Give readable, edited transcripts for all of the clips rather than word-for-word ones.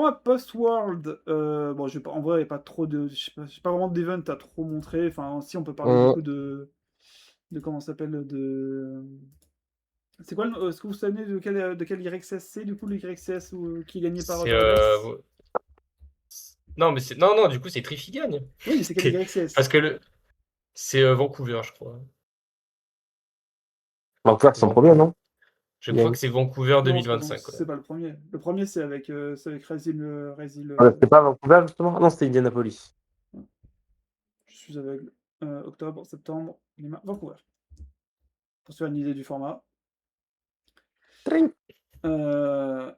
format post-world, bon, je vais pas, en vrai, il n'y a pas trop de. J'ai pas vraiment d'event à trop montrer. Enfin, si, on peut parler du Mmh. coup de comment ça s'appelle, c'est quoi est-ce que vous savez de quel YCS c'est, du coup, le YCS qui est gagné par C'est Paradise? non, mais c'est non, non, du coup, c'est Trifi gagne. Oui, mais c'est quel Parce YCS? que c'est Vancouver, je crois. Vancouver, c'est son premier, Vancouver. non? Je Il y a crois une- que c'est Vancouver Non, 2025, ouais. c'est pas le premier. Le premier, c'est avec Razil. C'est pas Vancouver, justement? Ah non, c'était Indianapolis. Je suis aveugle. Octobre, septembre, Vancouver. Pour se faire une idée du format. Tring. Euh,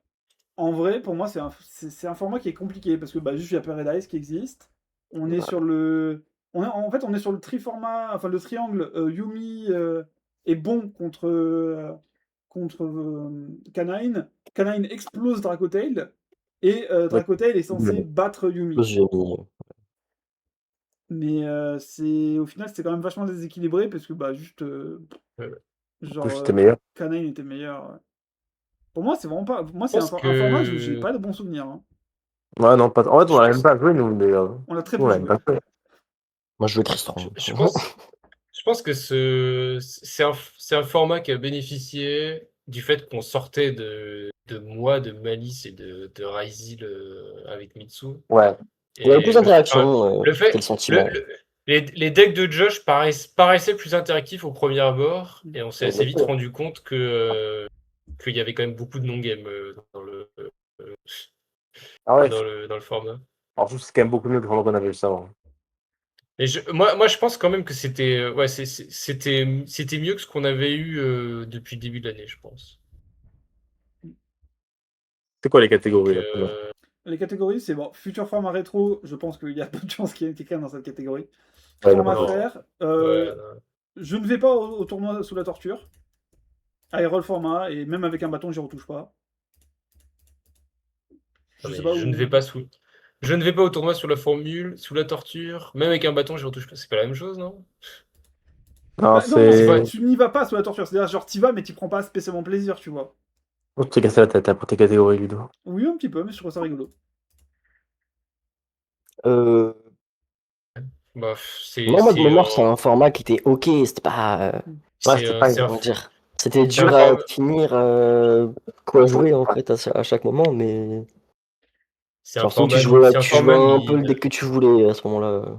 En vrai, pour moi, c'est un format qui est compliqué parce que bah, juste il y a Paradise qui existe. On est sur le. En fait, on est sur le triformat, enfin le triangle Yumi est bon contre Canine. Canine explose Dracotail et Ouais. Dracotail est censé battre Yumi. J'ai mis. Mais au final, c'était quand même vachement déséquilibré parce que bah, juste, Euh, genre, C'était meilleur. Canine était meilleur. Ouais. Pour moi, c'est vraiment pas. Moi, Je c'est pense un format où j'ai que pas de bons souvenirs, hein. Ouais, non, pas. En fait, on je l'a même pense pas joué, nous, d'ailleurs. On l'a très Nous, on peu l'a même joué. pas fait. Moi, je jouais Tristan. je pense je pense que c'est un format qui a bénéficié du fait qu'on sortait de mois de Malice et de Ryzil avec Mitsu. Ouais. Il y avait Et plus le fait, d'interaction, c'était le sentiment. les decks de Josh paraissaient plus interactifs au premier abord, et on s'est assez vite rendu compte qu'il y avait quand même beaucoup de non-game Ah ouais. dans le format. Alors, je trouve que c'est quand même beaucoup mieux que le format qu'on avait juste avant. Et moi, je pense quand même que c'était ouais, c'était mieux que ce qu'on avait eu depuis le début de l'année, je pense. C'est quoi les Donc, catégories, là? Les catégories, c'est bon. Futur format rétro, je pense qu'il y a peu de chances qu'il y ait quelqu'un dans cette catégorie. Ouais, Format non. frère, Ouais, je ne vais pas au tournoi sous la torture. Aérol format, et même avec un bâton, j'y retouche pas. Je sais mais pas je ne où. vais pas je ne vais pas au tournoi sur la formule, sous la torture, même avec un bâton, j'y retouche pas. C'est pas la même chose, non? Non, Bah, non, C'est pas. tu n'y vas pas sous la torture. C'est-à-dire, genre, t'y vas, mais t'y prends pas spécialement plaisir, tu vois. Oh, tu t'es cassé la tête là, pour tes catégories, Ludo. Oui, un petit peu, mais je trouve ça rigolo. Bah, Non, moi, de mémoire, c'est un format qui était ok. C'était pas. Ouais, c'était pas Comment dire? C'était c'est un dur à format. définir quoi jouer en fait à chaque moment, mais C'est j'ai un l'impression que format, c'est un tu jouais format un peu le mid. deck que tu voulais à ce moment-là.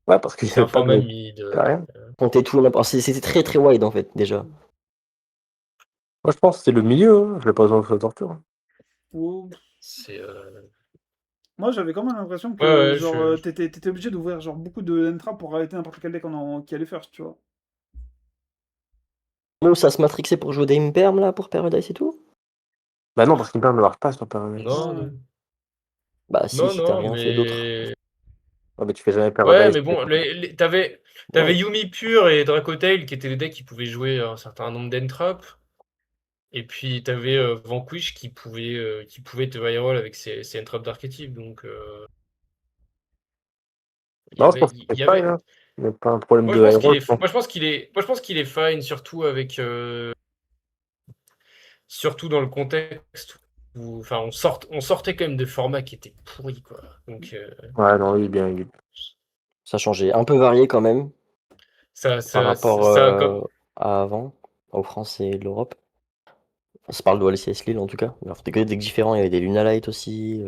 Ouais, parce qu'il n'y C'est un avait pas format de. mid. Rien. Compter tout et n'importe. C'était très très wide en fait déjà. Moi, je pense que c'est le milieu, hein. Je l'ai pas besoin de la torture. Ou- C'est. Moi, j'avais quand même l'impression Ouais, que, ouais, genre, t'étais obligé d'ouvrir genre beaucoup de entraps pour arrêter n'importe quel deck qui allait first, tu vois. Même ça se matrixait pour jouer des Imperm là pour Paradise et tout? Bah non, parce qu'Imper ne marche pas sur Paradise. Non, Ouais. non. Bah si, Non, si t'as non, rien fait d'autre. mais. Ouais, mais tu fais jamais Ouais, Paradise. mais bon, t'avais Ouais. Yumi Pure et Dracotail qui étaient des decks qui pouvaient jouer un certain nombre d'entraps. Et puis t'avais Vanquish qui pouvait te reroll avec ses entraps d'archétype. Donc Non, je pense qu'il il est y fine, avait. hein. Il n'y a pas un problème Moi de je pense qu'il hero, est, je pense. moi je pense qu'il est fine, surtout dans le contexte où, enfin, on sortait quand même de formats qui étaient pourris, quoi. Donc Ouais, non, il est bien. Ça changeait. Un peu varié quand même par rapport comme. à avant, aux France et l'Europe. Enfin, ça parle de LCS Lille en tout cas. Alors, c'était que des decks différents, il y avait des Lunalight aussi.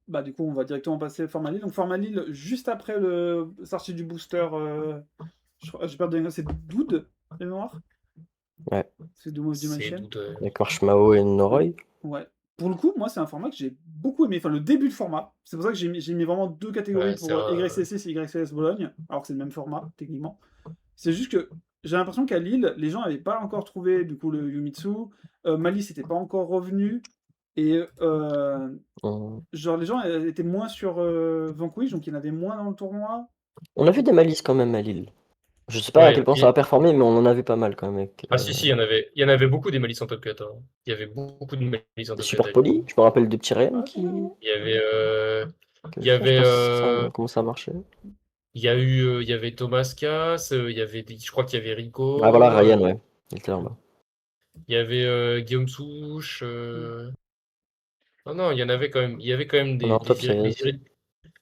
Bah, du coup, on va directement passer au format Lille. Donc, format Lille, juste après le sortie du booster, j'ai perdu le nom, c'est Doud, de mémoire? Ouais, C'est Doom of C'est Dimension. doute. avec Marshmallow et Noroi. Ouais. Pour le coup, moi, c'est un format que j'ai beaucoup aimé. Enfin, le début de format. C'est pour ça que j'ai mis vraiment deux catégories Ouais, c'est pour un. YCC et YCS Bologne, alors que c'est le même format, techniquement. C'est juste que j'ai l'impression qu'à Lille, les gens n'avaient pas encore trouvé, du coup, le Yumitsu. Malice n'était pas encore revenu. Et genre, les gens étaient moins sur Vanquish, donc il y en avait moins dans le tournoi. On a vu des Malices quand même à Lille. Je sais pas à Ouais, quel point ça a performé, mais on en avait pas mal quand même. Avec, ah si, il y en avait beaucoup des Malice en top 4, hein. Il y avait beaucoup de Malice en des top 4 super à Lille, polis. hein. Je me rappelle de Petit Rayon qui. Il y avait, il y Je sais avait, pas comment ça marchait. il y avait Thomas Cass, il y avait, je crois qu'il y avait Ah voilà, Rico, Ryan, ouais. Il était là-bas. Il y avait Guillaume Souche. Non, il y en avait quand même. Il y avait quand même Non, top les 16.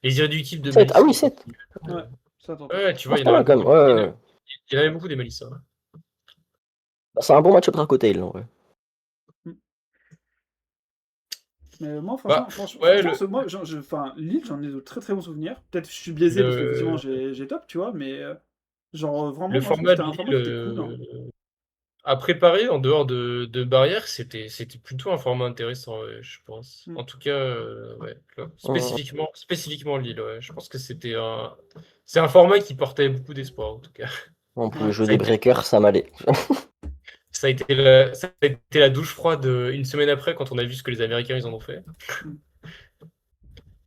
irréductibles de 7. Malice Ah qui oui, étaient 7. venus. Ouais, ça attends. Ouais, tu Ah, vois, c'est il y pas en mal avait quand beaucoup. même. Ouais, ouais. Il y en avait beaucoup des Malice. Hein. Bah, c'est un bon match-up Dracotail, en vrai. Mais moi, Bah, franchement, ouais, moi, enfin, Lille, j'en ai de très très bons souvenirs. Peut-être que je suis biaisé parce qu'effectivement, j'ai top, tu vois, mais vraiment, le moi, je trouve que format c'était de un format qui était cool. Hein. Lille à préparer en dehors de barrières, c'était plutôt un format intéressant, ouais, je pense. Mm. En tout cas, ouais, spécifiquement Lille, ouais. Je pense que c'est un format qui portait beaucoup d'espoir, en tout cas. On pouvait Ouais. jouer Ça a des été, breakers, ça m'allait. ça a été la douche froide une semaine après quand on a vu ce que les Américains ils en ont fait. Mm.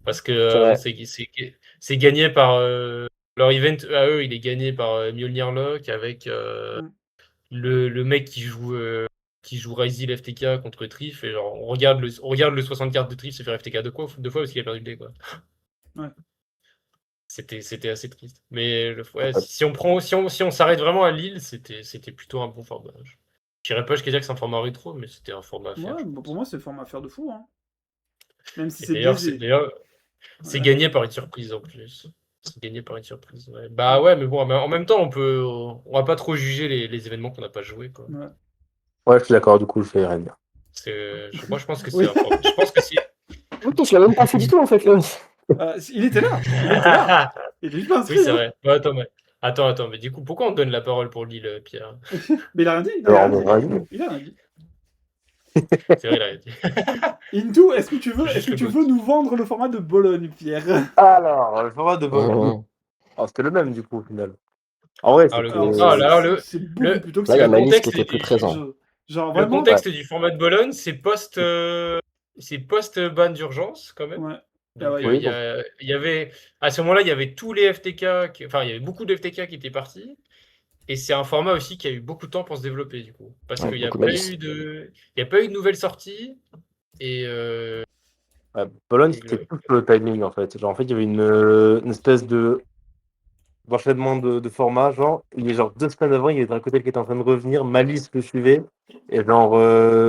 Parce que C'est vrai. c'est gagné par leur event à eux, il est gagné par Mjolnir Lock avec Mm. le mec qui joue Ryzel FTK contre Trif et genre on regarde le 64 de Trif se faire FTK deux fois parce qu'il a perdu le dé quoi. Ouais. C'était assez triste. Mais ouais, si on s'arrête vraiment à Lille, c'était plutôt un bon format. Je dirais pas jusqu'à dire que c'est un format rétro, mais c'était un format à faire, Ouais, je bah, pour pense. moi, c'est le format à faire de fou. Hein. Même si Et c'est d'ailleurs, biaisé. c'est Ouais. gagné par une surprise en plus. C'est gagné par une surprise. Ouais. Bah ouais, mais bon, en même temps, on va pas trop juger les événements qu'on n'a pas joué quoi. Ouais. Ouais, je suis d'accord, du coup, je fais rien dire. Moi, je pense que c'est Oui. un format. Je pense que si. Oui, je l'ai même pas fait du tout, en fait, là. Il était là. Il était là. Il est juste pas Oui, inscrit. c'est Hein. vrai. Bah, attends, mais du coup, pourquoi on donne la parole pour Lille, Pierre? Mais il a rien dit. Il a Alors, rien bon, dit. vas-y. Il a rien dit. C'est vrai, il a rien dit. Into, Je suis est-ce juste que le tu GOAT. veux nous vendre le format de Bologne, Pierre? Alors, le format de Bologne. Mmh. Oh, c'était le même, du coup, au final. En vrai, Alors, Alors, ah, là, alors, c'est beaucoup le, plus Là, il y a le toxique. Hein. Malice qui contexte était plus présent. Genre, le vraiment. Ouais. contexte du format de Bologne, c'est post-ban d'urgence, quand même. Ouais. Ah Donc, ouais, Oui, il y avait, à ce moment-là, il y avait tous les FTK, enfin, il y avait beaucoup de FTK qui étaient partis. Et c'est un format aussi qui a eu beaucoup de temps pour se développer, du coup. Parce Ouais, qu'il n'y a beaucoup de pas Malice. eu il y a pas eu de nouvelles sorties. Et, ouais, Bologne, et c'était tout sur le timing, en fait. Genre, en fait, il y avait une espèce d'enchaînement de formats. Genre, il y a genre 2 semaines avant, il y avait Dracotel qui était en train de revenir, Malice le suivait. Et genre,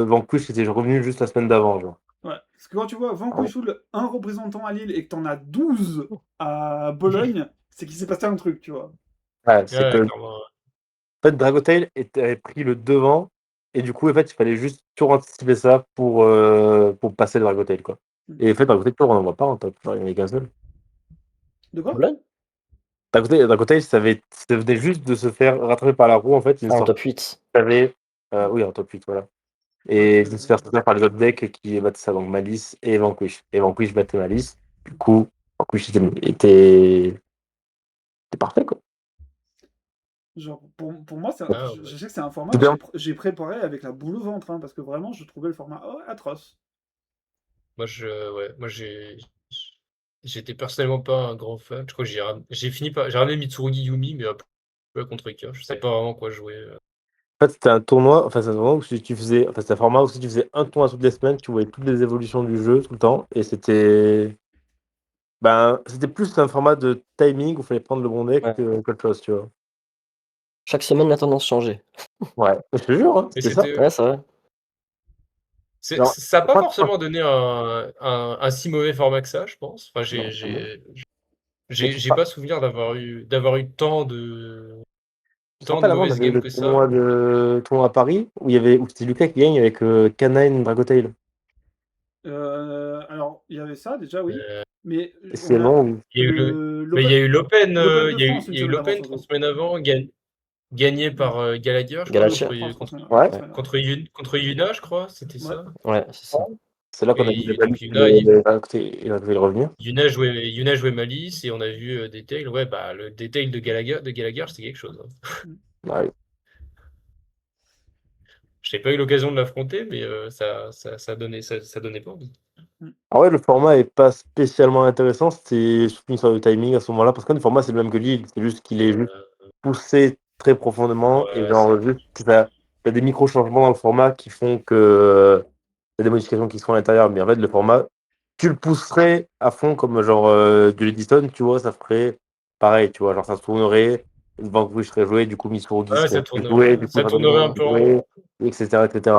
Vanquish était revenu juste la semaine d'avant, genre. ouais. Parce que quand tu vois Vanquishul, un représentant à Lille et que t'en as 12 à Bologne, c'est qu'il s'est passé un truc, tu vois. Ouais, c'est que ouais, en clairement. fait, Dragotail avait pris le devant. Et du coup, en fait, il fallait juste anticiper ça pour passer le Dragotail, quoi. Et en fait, Dragotail, on n'en voit pas en top. Genre, il y en a qu'un seul. De quoi? Bologne? Dragotail, ça venait juste de se faire rattraper par la roue, en fait. Une Ah, en sorte top 8. oui, en top 8, voilà. Ouais, Et de se faire sortir par les autres decks qui battaient ça, donc Malice et Vanquish. Et Vanquish battait Malice. Du coup, Vanquish était parfait, quoi. Genre, pour moi, Ah, je ouais. sais que c'est un format C'est que bien. j'ai préparé avec la boule au ventre, hein, parce que vraiment, je trouvais le format atroce. Ouais, j'étais personnellement pas un grand fan. Je crois que j'ai ramené Mitsurugi Yumi, mais après contre Ika. Je sais pas vraiment quoi jouer. En fait, c'était un tournoi, enfin, c'est un tournoi où tu faisais, enfin, c'était un format où si tu faisais un tournoi toutes les semaines, tu voyais toutes les évolutions du jeu tout le temps. Et c'était plus un format de timing où il fallait prendre le bon deck Ouais. qu'autre chose, tu vois. Chaque semaine, la tendance changeait. Ouais, je te jure, hein, Mais c'était ça. Ouais, c'est vrai. Genre, ça n'a pas pas- forcément donné un si mauvais format que ça, je pense. Enfin, Non, quand même. mais j'ai pas souvenir d'avoir eu tu te tant de rappelles avant, on mauvaises avait eu games le que ça. tournoi à Paris où c'était Lucas qui gagne avec Canine Dragotail. Alors, il y avait ça, déjà, oui. Euh, Mais Et c'est on le a moment où. il y a eu mais il y a eu l'Open, l'Open de France il une y a eu semaine avant, l'Open 3 surtout. semaines avant, gagné Ouais. par Gallagher, je crois, L'Open Galatia. de France 3 semaines, Ouais, 3 semaines avant. contre Yuna, je crois, c'était Ouais. ça. Ouais, c'est ça. c'est là qu'on a vu Et le donc Malice et Dragotail revenir. Yuna jouait Malice et on a vu Detail. Ouais, bah le Detail de Gallagher, c'était quelque chose. Hein. Ouais. Je n'ai pas eu l'occasion de l'affronter, mais ça donnait pas envie. Mm. Ah ouais, le format est pas spécialement intéressant, c'est surtout une histoire de timing à ce moment-là, parce que le format c'est le même que Lille, c'est juste qu'il est juste Euh, poussé très profondément et ouais, genre juste t'as des micro-changements dans le format qui font que t'as des modifications qui se font à l'intérieur, mais en fait le format, tu le pousserais à fond comme genre du Edison, tu vois, ça ferait pareil, tu vois, genre ça se tournerait Vanquish serait joué, du coup Mitsurugi Ouais, serait joué, du coup ça Dragon tournerait un Ball peu en serait rond. joué, etc., etc.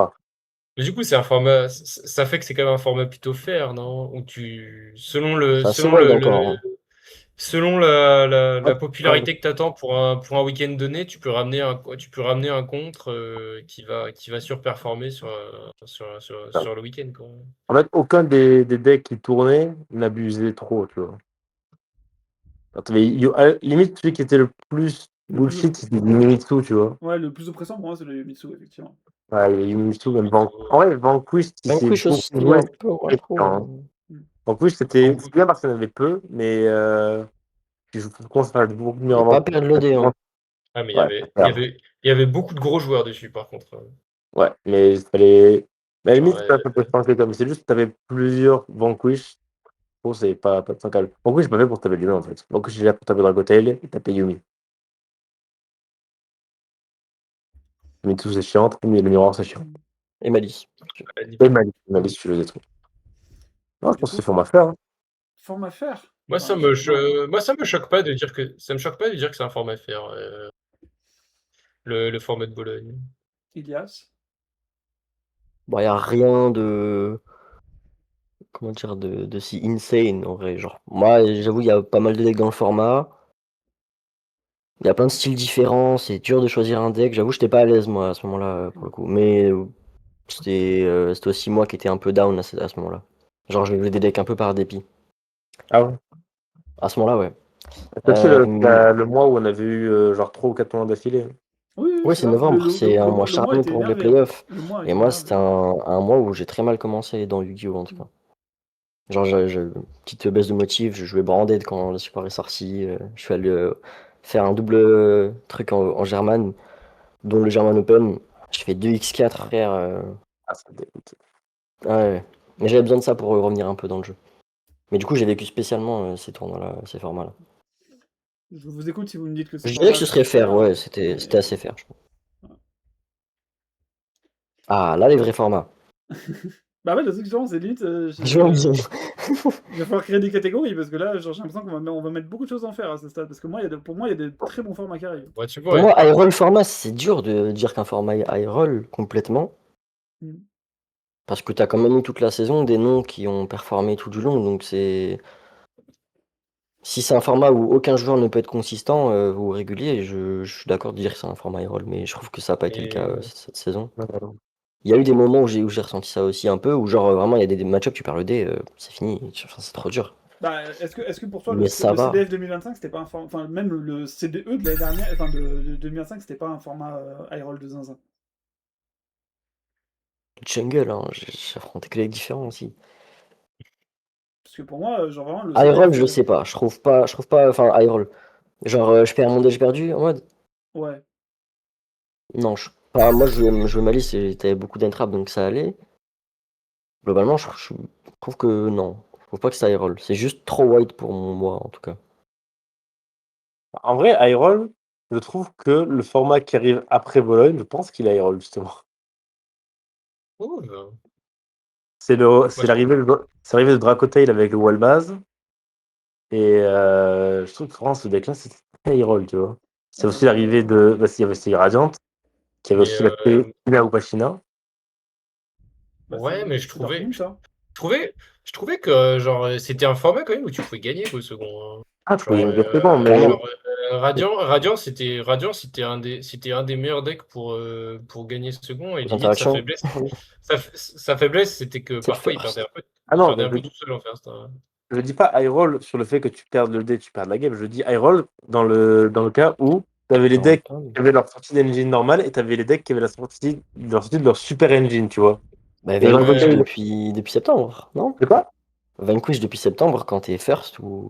Mais du coup, c'est un format. Ça fait que c'est quand même un format plutôt fair, non? Où C'est assez wide encore, hein. selon Ouais, la popularité que tu attends pour un week-end donné, tu peux ramener un contre qui va surperformer ouais. sur le week-end, quoi. En fait, aucun des decks qui tournaient n'abusait trop, tu vois. Alors, limite, celui qui était le plus Le plus, bullshit, c'était Mimitsu, tu vois. ouais, le plus oppressant pour moi, c'est le Yumitsu, effectivement. Ouais, il y a Mimitsu, même En Faut- vrai, Vanquish, si c'est Vanquish beaucoup aussi, joué, un peu, moi, je c'est trouve. chiant, hein. Vanquish, faut- c'est bien parce qu'il y en avait peu, mais tu commences à faire beaucoup mieux Et en pas Vanquish. perdre l'OD, hein. Ah, mais Ouais, il y avait beaucoup de gros joueurs dessus, par contre. ouais, mais il fallait. Mais à la limite, Genre, ça peut se penser comme. C'est juste que tu avais plusieurs Vanquish. Bon, c'est pas de sans calme. Vanquish, j'ai pas fait pour taper Yumi en fait. Vanquish, j'ai là pour taper Dragotail et taper Yumi. Mimitsu, c'est chiant. Le miroir, c'est chiant. Et Malice. Et Malice, tu le détruis. Non, je Du pense que coup, c'est format faire. forme à faire. moi, Enfin, je sais pas, hein. moi, ça me choque pas de dire que c'est un format faire, le format de Bologne. Ilias. Bon, y a rien de. Comment dire, de si insane en vrai. Genre, moi, j'avoue, il y a pas mal de decks dans le format. Il y a plein de styles différents. C'est dur de choisir un deck. J'avoue, j'étais pas à l'aise, moi, à ce moment-là, pour le coup. Mais c'était aussi moi qui étais un peu down à ce moment-là. Genre, je jouais des decks un peu par dépit. Ah ouais. À ce moment-là, ouais. C'est aussi Euh, le mois où on avait eu genre 3 ou 4 mois d'affilée. Oui, oui, Oui, c'est c'est ça. novembre. C'est un mois Le mois charnière était pour les énervé, hein. playoffs. Le mois Et était moi, énervé. c'était un mois où j'ai très mal commencé dans Yu-Gi-Oh! En tout cas. Genre, petite baisse de motif, je jouais Branded quand le support est sorti. Je suis allé faire un double truc en German, dont le German Open. Je fais 2x4, frère. Ah, ça me dégoûte. Ouais. Mais j'avais besoin de ça pour revenir un peu dans le jeu. Mais du coup, j'ai vécu spécialement ces tournois-là, ces formats-là. Je vous écoute si vous me dites que c'est Je dirais que format ce serait fair, faire, ouais, c'était assez fair, je pense. Ah, là, les vrais formats. Bah ouais, la seule différence, c'est limite, Je vois bien. il va falloir créer des catégories parce que là, genre, j'ai l'impression on va mettre beaucoup de choses en faire à ce stade. Parce que moi, pour moi, il y a des très bons formats qui arrivent. Ouais, tu Pour vois, moi, high roll format, c'est dur de dire qu'un format est high roll complètement. Mm. Parce que t'as quand même eu toute la saison des noms qui ont performé tout du long. Donc c'est. Si c'est un format où aucun joueur ne peut être consistant ou régulier, je suis d'accord de dire que c'est un format high roll. Mais je trouve que ça n'a pas été le cas et, cette saison. Ouais, ouais. Il y a eu des moments où j'ai ressenti ça aussi un peu, où genre vraiment il y a des match-ups, tu perds le dé, c'est fini. Enfin, c'est trop dur. Bah, est-ce que pour toi, Mais ça le va. CDF 2025, c'était pas un format. Enfin, même le CDE de l'année dernière, enfin de 2025, c'était pas un format high roll de zinzin. Jungle, hein, j'ai affronté que les différents aussi. Parce que pour moi, genre vraiment, le High roll, CDF. je sais pas. Je trouve pas. Enfin, high roll. Genre, je perds mon dé, j'ai perdu en mode. Ouais. Non, enfin, moi je jouais Malice et t'avais beaucoup d'entraps donc ça allait. Globalement, je trouve que non. Je trouve pas que ça high roll. C'est juste trop wide pour moi en tout cas. En vrai, Iroll, je trouve que le format qui arrive après Bologne, je pense qu'il est Iroll, justement. oh, bah, C'est moi, l'arrivée de Dracotail avec le wall base. Et je trouve que vraiment ce deck-là, c'était très Iroll, tu vois. C'est aussi l'arrivée de. Bah, il y avait aussi Radiant, qui avait mais aussi la Pina ou Pachina. Bah, ouais, mais c'est Dark Moon, ça. trouvais, je trouvais que genre c'était un format quand même où tu pouvais gagner au second, hein. Ah, je Genre, pouvais dire c'est bon, mais. Clairement. C'était un des meilleurs decks pour gagner ce second. Et Les limite, interactions. sa faiblesse, c'était que C'est le parfois first. Ah il non, perdait un peu tout seul en first, hein. je dis pas high roll sur le fait que tu perds le dé, tu perds la game. Je dis high roll dans le cas où tu avais les Non, decks qui avaient leur sortie d'engine normale et tu avais les decks qui avaient sortie de leur super engine, tu vois. bah, Et Vanquish Ouais, Dracotail, depuis septembre, non? c'est quoi? Vanquish depuis septembre quand t'es first ou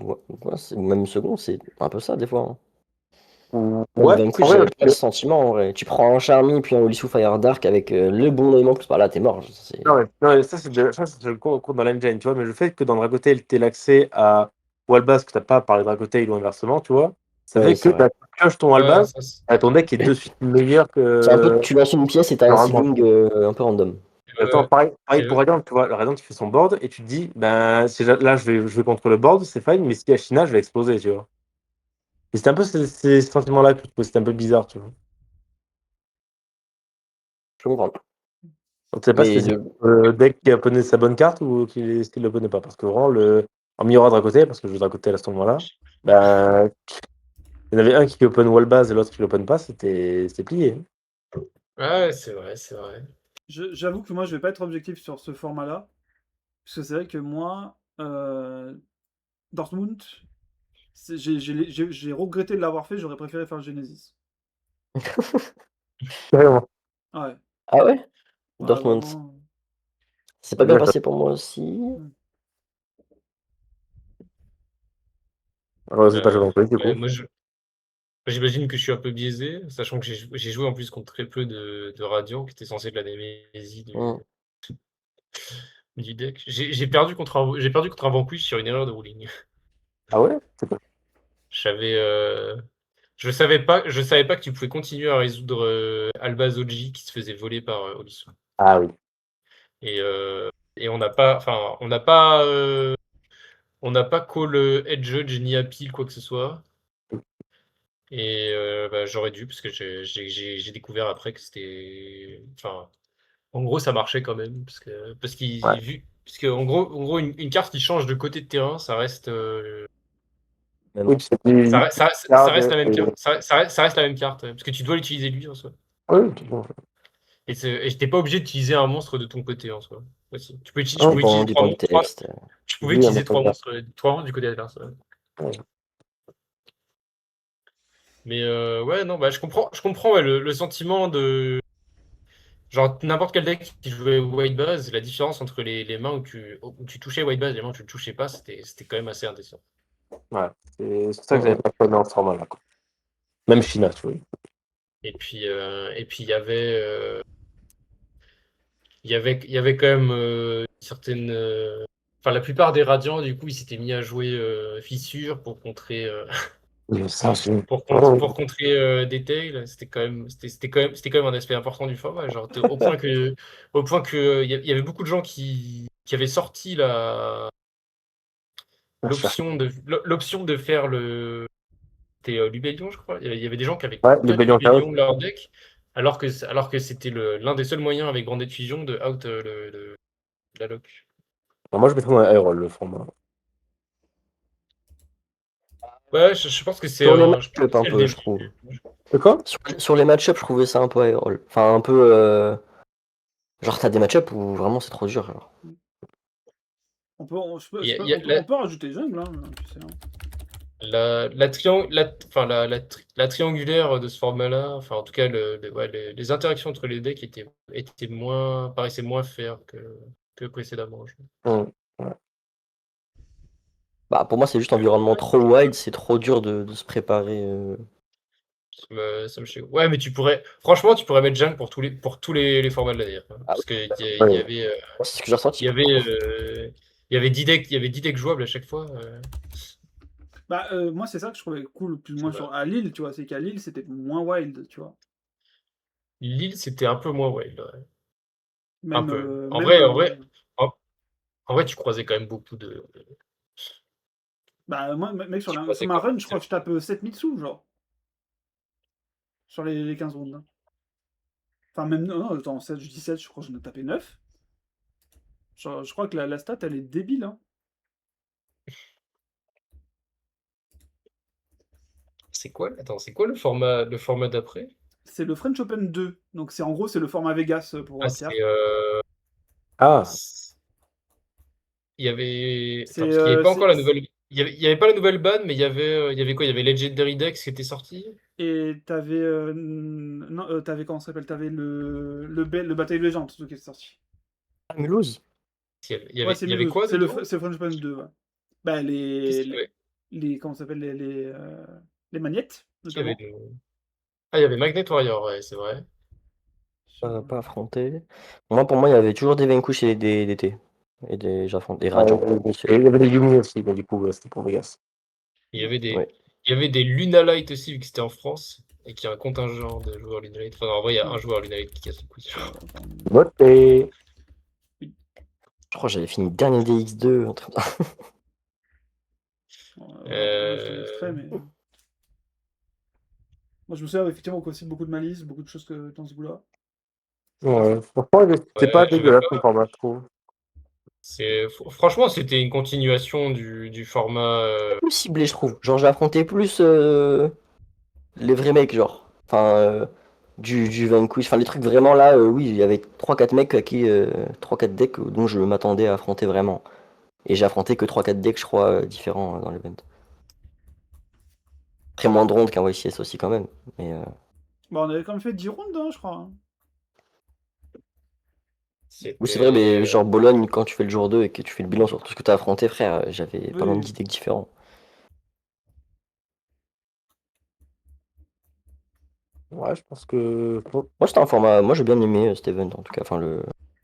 même second, c'est un peu ça des fois, hein. Même Ouais, en Vanquish, vrai, j'avais pas ce sentiment en vrai. Tu prends un Charmy puis un Holy Fire Dark avec le bon élément plus par là, t'es mort. non, ouais, non, ouais, ça, c'est le cours dans l'engine, tu vois. Mais le fait que dans Dracotail, tu aies l'accès à Wallbase que tu n'as pas par les Dracotail ou inversement, tu vois, ça Ouais, fait c'est que vrai. bah, tu pioches ton ouais, Wallbase, ton deck est de suite meilleur C'est un peu, que tu lances une pièce et t'as un normalement. ceiling un peu random. Attends, ouais, pareil pour c'est- Radiant, tu vois. Le Radiant, il fait son board et tu te dis, ben, là, je vais contre le board, c'est fine, mais si Ashina, je vais exploser, tu vois. Et c'était un peu ces sentiments-là que je trouvais c'était un peu bizarre, tu vois. Je comprends. On ne sait pas si Mais c'était le deck qui openait sa bonne carte ou qui ne l'openait pas. Parce que vraiment, en Miroir à côté, parce que je joue à côté à ce moment-là, bah, il y en avait un qui open wall base et l'autre qui l'open pas, c'était plié. Ouais, c'est vrai, c'est vrai. J'avoue que moi, je vais pas être objectif sur ce format-là. Parce que c'est vrai que moi, Dortmund, j'ai regretté de l'avoir fait, j'aurais préféré faire Genesis. Carrément. Ouais, Ah ouais? ouais, Dortmund. vraiment. C'est pas bien passé pour moi aussi. Alors, c'est pas joué non plus, du Ouais, coup. j'imagine que je suis un peu biaisé, sachant que j'ai joué en plus contre très peu de Radiant, qui était censé être la némésis Mm. du deck. J'ai perdu contre un Vanquish sur une erreur de ruling. Ah ouais? C'est pas... J'avais, je savais pas que tu pouvais continuer à résoudre Albazoji qui se faisait voler par Olisso. Ah oui. Et, euh, et on n'a pas call Head Judge ni Appeal quoi que ce soit. Et bah, j'aurais dû parce que j'ai découvert après que c'était, enfin, en gros ça marchait quand même Ouais. parce que en gros une carte qui change de côté de terrain, ça reste Même. Oui, c'est plus... ça reste la même carte, ça reste la même carte parce que tu dois l'utiliser lui en soi. Oui, Et t'es pas obligé d'utiliser un monstre de ton côté en soi. Aussi. Je oui, pouvais Dépend, utiliser dépend du texte. je pouvais oui, utiliser trois monstres du côté adverse. Ouais. ouais. Mais ouais, non, bah, je comprends ouais, le sentiment de. Genre, n'importe quel deck qui jouait White Base, la différence entre les mains où tu touchais White Base et les mains où tu ne touchais pas, c'était quand même assez indécent. Ouais. C'est pour ça que j'avais pas fait dans ce format-là, quoi. Même China, tu vois. Et puis il y avait quand même certaines. Enfin, la plupart des Radiants, du coup, ils s'étaient mis à jouer Fissure pour contrer. Oui, ça, c'est... Pour contrer Detail, c'était quand même un aspect important du format. Genre, au point que il y avait beaucoup de gens qui avaient sorti l'option de faire c'était Lubellion, je crois. Il y avait des gens qui avaient Ouais, les 4 Bélions Chaos. Lubellion de leur deck, alors que c'était l'un des seuls moyens avec Bandit Fusion de out la lock. Moi, je mettrais dans Aerol, le format. Ouais, je pense que Sur les je pense match-ups que un c'est le peu, je début. trouve. C'est quoi? Sur les match-ups, je trouvais ça un peu aérol. Enfin, un peu. Genre, t'as des match-ups où vraiment c'est trop dur. Genre. La, On peut rajouter jungle, hein, tu sais, hein. la triangulaire de ce format-là, enfin en tout cas ouais, les interactions entre les decks paraissaient moins faires que précédemment. Ouais. Bah, pour moi, c'est juste environnement trop wide, c'est trop dur de se préparer. Ça me chie. Ouais, mais franchement, tu pourrais mettre Jungle pour tous les formats de l'année. Hein. Ah Parce oui, qu'il Ouais. y avait, moi, c'est ce que j'ai ressenti. il y avait, il y avait 10 decks, il y avait 10 decks jouables à chaque fois. Bah, moi, c'est ça que je trouvais cool, plus ou moins Voilà. à Lille, tu vois. C'est qu'à Lille, c'était moins wild, tu vois. Lille, c'était un peu moins wild. Ouais. Un Même, peu. même En, en vrai, tu croisais quand même beaucoup de. bah, moi, mec, Tu sur croisais ma quand run, je crois que je tape 7 Mitsu, genre. Sur les 15 rounds, hein. Enfin, même, non, non, attends, 7, je dis 7, je crois que j'en ai tapé 9. Genre, je crois que la stat, elle est débile, hein. C'est quoi? Attends, c'est quoi le format d'après? C'est le French Open 2. Donc, c'est en gros, c'est le format Vegas pour Ah, Pierre. Ah, Il y avait. C'est. Attends, parce qu'il n'y avait pas encore la nouvelle. Il y avait pas la nouvelle ban, mais il y avait quoi? Il y avait Legendary Dex qui était sorti. Et t'avais. Non, t'avais comment ça s'appelle? T'avais le Bataille de Légende, qui est sorti. Ah, Mulhouse. Ouais, c'est Il y avait Mulhouse. quoi dedans? C'est le French Open 2, ouais. Bah, Qu'est-ce qu'il y avait? comment ça s'appelle? Les magnettes, Qu'il y avait notamment. Ah, il y avait Magnet Warrior, ouais, c'est vrai. Pas affronté. Pour moi, il y avait toujours des Vanquish et des T. Et des Radiants. il y avait des Yumi aussi, mais du coup, c'était pour Vegas. Ouais. Il y avait des Lunalight aussi, vu que c'était en France, et qu'il y a un contingent de joueurs Lunalight. Enfin, non, en vrai, il y a un joueur Lunalight qui casse le couille. Voté. Je crois que j'avais fini dernier DX2. Moi, j'étais extrait, mais. Moi, je me souviens effectivement qu'on aussi beaucoup de malice, beaucoup de choses dans ce goût-là. Ouais, franchement, c'était pas Ouais, j'avais dégueulasse pas. comme format, je trouve. Franchement, c'était une continuation du format. Plus ciblé, je trouve. Genre, j'ai affronté plus les vrais mecs, genre. Enfin, du Vanquish. Enfin, les trucs vraiment là, oui, il y avait 3-4 mecs à qui. 3-4 decks dont je m'attendais à affronter vraiment. Et j'ai affronté que 3-4 decks, je crois, différents dans l'event. Très moins de rondes qu'un YCS aussi, quand même. Mais, Bah, on avait quand même fait 10 rounds, hein, je crois. Hein. oui, c'est vrai, mais C'était. genre Bologne, quand tu fais le jour 2 et que tu fais le bilan sur tout ce que tu as affronté, frère, j'avais pas loin de Oui. 10 decks différents. Ouais, je pense que. Moi, c'était un format. Moi, j'ai bien aimé cet event, en tout cas. Enfin,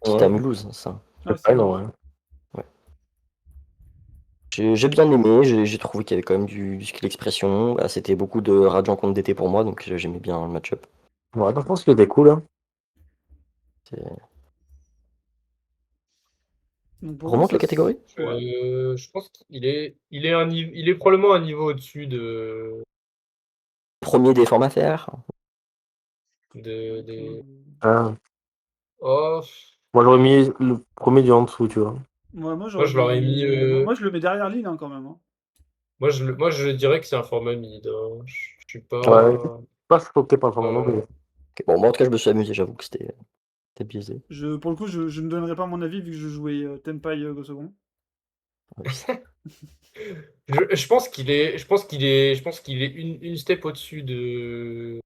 c'était à Ouais, Mulhouse, ça. Ah, c'est c'est pas non, cool. ouais. Ouais. J'ai bien aimé, j'ai trouvé qu'il y avait quand même du skill expression. Bah, c'était beaucoup de Radiant contre DT pour moi, donc j'aimais bien le match-up. Ouais, non, je pense qu'il était cool, hein. C'est- Donc pour vous, Remonte ça. les catégories? Ouais. Je pense il est probablement un niveau au-dessus Premier des formats faire. des. Ah. Oh, Moi, j'aurais mis le premier du en dessous, tu vois. Moi, moi j'aurais je l'aurais mis. mis. Moi, je le mets derrière Lille, hein, quand même. Hein. Moi je dirais que c'est un format mid, hein. Je suis Ouais, pas. pas choqué par le format non plus. euh, Ok, bon, moi, en tout cas, je me suis amusé, j'avoue que c'était biaisé. Pour le coup, je ne donnerai pas mon avis vu que je jouais Tenpai Go-Second. Ouais, je pense qu'il est une step au-dessus de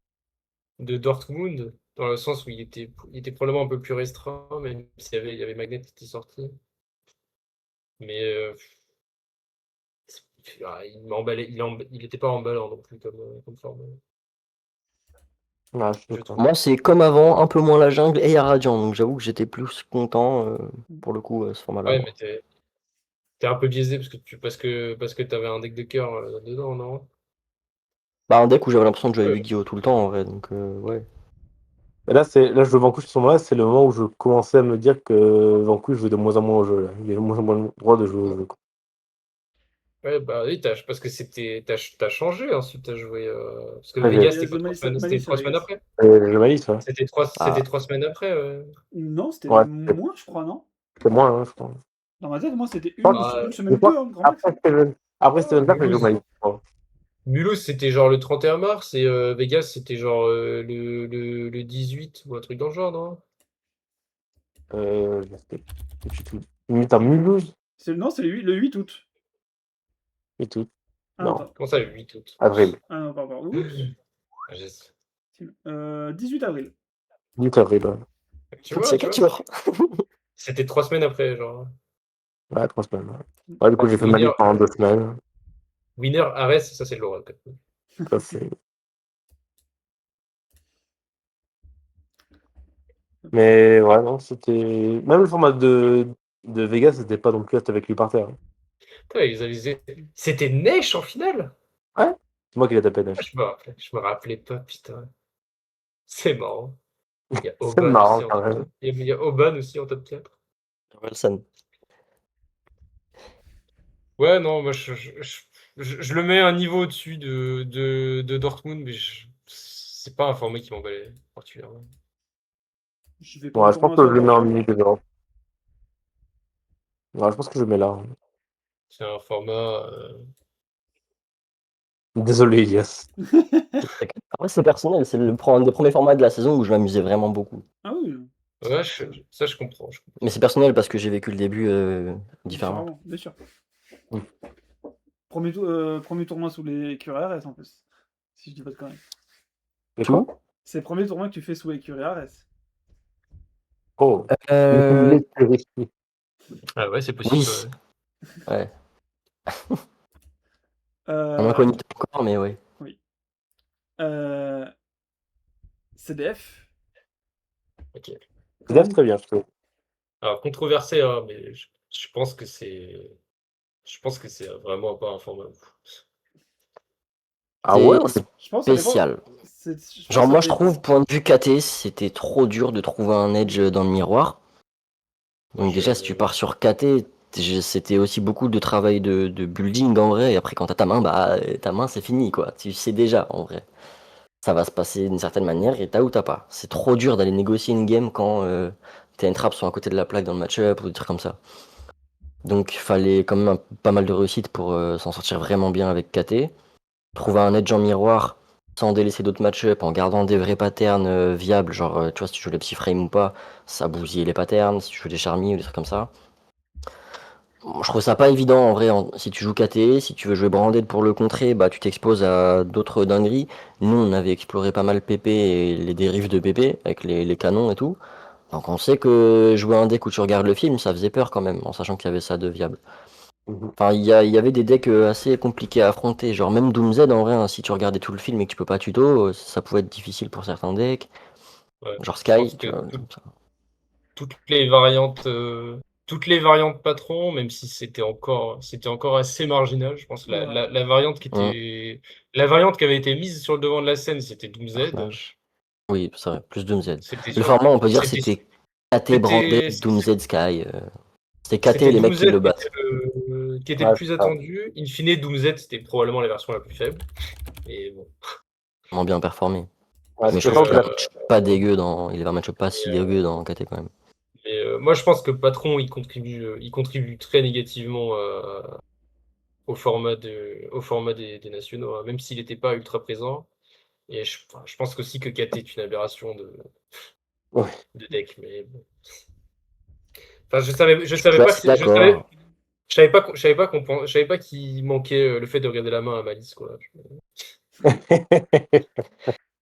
Dortmund, dans le sens où il était probablement un peu plus restreint, même s'il y avait Magnet qui était sorti. Mais il m'emballait, il était pas emballant non plus comme forme. Ouais, je suis Je d'accord. trouve. moi, c'est comme avant, un peu moins la jungle et il y a Radiant, donc j'avoue que j'étais plus content pour le coup, ce format-là, Ouais, moi. mais t'es un peu biaisé parce que t'avais un deck de cœur dedans, non? Bah, un deck où j'avais l'impression de jouer Ouais. Yu-Gi-Oh! Tout le temps, en vrai, donc ouais. Et là, je joue Vanquish ce moment-là, c'est le moment où je commençais à me dire que Vanquish joue de moins en moins au jeu, là. Il y a de moins en moins le droit de jouer au jeu, quoi. Ouais, bah oui, parce que t'as changé ensuite, t'as joué. Parce que Ouais, Vegas, Il c'était reste de quoi, Malice, c'était Malice à 3 semaines Vegas. après? le Malice, ouais. C'était Ah, 3 semaines après. Non, c'était Ouais, moins, je crois, non? c'est moins, hein, je pense. Dans ma tête, moi, c'était Je crois Bah, une semaine je ou deux, crois hein, grand max. après Hein. Steven Black, j'ai joué au Mulhouse, Malice, je crois. Mulhouse, c'était genre le 31 mars et Vegas, c'était genre le 18 ou un truc dans le genre, non? Je sais pas du tout. Attends, Mulhouse Non, c'est le 8 août. et tout. Ah, Non, attends. Comment ça, le 8 août? avril. Ah non, pardon. Oups. Ah, 18 avril. 8 avril, ouais. Tu vois, c'est tu vois? 4 jours. C'était 3 semaines après, genre. Ouais, 3 semaines. Ouais, ouais, du coup, j'ai fait Winner, Malice pendant 2 semaines. Winner Ares, ça c'est l'oracle. Ça, c'est... Mais ouais, non, c'était. Même le format de Vegas, c'était pas non plus avec lui par terre. Putain, c'était Neige en finale? Ouais, c'est moi qui l'ai tapé Ah, Nash. je me rappelais pas, putain. C'est marrant. Il y a C'est Oban marrant aussi en quand top même. 4. Il y a Oban aussi en top 4. Wilson. Ouais, non, moi je le mets un niveau au-dessus de Dortmund, mais c'est pas un format qui m'emballait particulièrement. Je vais pas Ouais, je pense recommencer que à je le mets en Dortmund. mini d'Europe. Ouais, je pense que je le mets là. C'est un format. Désolé, Elias. Après, c'est personnel, c'est un des premiers formats de la saison où je m'amusais vraiment beaucoup. Ah oui, Ouais, ça je comprends. Mais c'est personnel parce que j'ai vécu le début différemment. différemment, bien sûr. Mm. Premier tournoi sous les écuries RS en plus. Si je dis pas de conneries. Et quoi? Tout? C'est le premier tournoi que tu fais sous écurie RS. Oh. Euh, L'écurie. Ah ouais, c'est oui. possible. Ouais. Ouais. Un Euh, incognito encore, mais ouais. oui. Euh, CDF. Ok. C'est Dave très bien, je trouve. Alors controversé, hein, mais je pense que c'est vraiment pas un format ouf. Ah ouais? Je pense que ça dépend. Spécial. Je pense Genre, que ça moi, je dépend. trouve, point de vue KT, c'était trop dur de trouver un edge dans le miroir. Donc, déjà, si tu pars sur KT, c'était aussi beaucoup de travail de building en vrai. Et après, quand t'as ta main, bah, ta main, c'est fini, quoi. Tu sais déjà, en vrai. ça va se passer d'une certaine manière et t'as ou t'as pas. C'est trop dur d'aller négocier une game quand tes entraps sont à côté de la plaque dans le match-up ou des trucs comme ça. Donc il fallait quand même pas mal de réussite pour s'en sortir vraiment bien avec KT. Trouver un edge en miroir sans délaisser d'autres match-up, en gardant des vrais patterns viables, genre tu vois si tu joues les petits frames ou pas, ça bousille les patterns, si tu joues des charmis ou des trucs comme ça. Je trouve ça pas évident en vrai, si tu joues KT, si tu veux jouer Branded pour le contrer, bah tu t'exposes à d'autres dingueries. Nous on avait exploré pas mal PP et les dérives de PP avec les canons et tout. Donc on sait que jouer un deck où tu regardes le film, ça faisait peur quand même, en sachant qu'il y avait ça de viable. Mhm. Enfin, il y avait des decks assez compliqués à affronter, genre même Doom Z en vrai, hein, si tu regardais tout le film et que tu peux pas tuto, ça pouvait être difficile pour certains decks. Ouais. Genre Je pense Sky, tu que vois. toutes les variantes, patron, même si c'était encore assez marginal, je pense. Ouais. La variante qui avait été mise sur le devant de la scène, c'était Doom Z. Personnage. Oui, c'est vrai, plus Doom Z. C'était, Le format, on peut dire, c'était, c'était KT c'était, Branded, Doom Z Sky. C'était KT c'était les Doom mecs qui Z le battent. qui était le Ouais, plus c'est ça. attendu. In fine, Doom Z, c'était probablement la version la plus faible. Et bon. Vraiment bien performé. Ouais, Mais c'est je Donc, trouve ça qu'il a que pas dégueu il avait un match pas si mais, dégueu dans KT quand même. moi, je pense que Patron, il contribue très négativement au format des nationaux, hein, même s'il n'était pas ultra présent. Et je pense aussi que KT est une aberration ouais. de deck. Mais bon. Enfin, je Je suis savais pas, assez d'accord. je savais pas qu'il manquait le fait de regarder la main à Malice, quoi.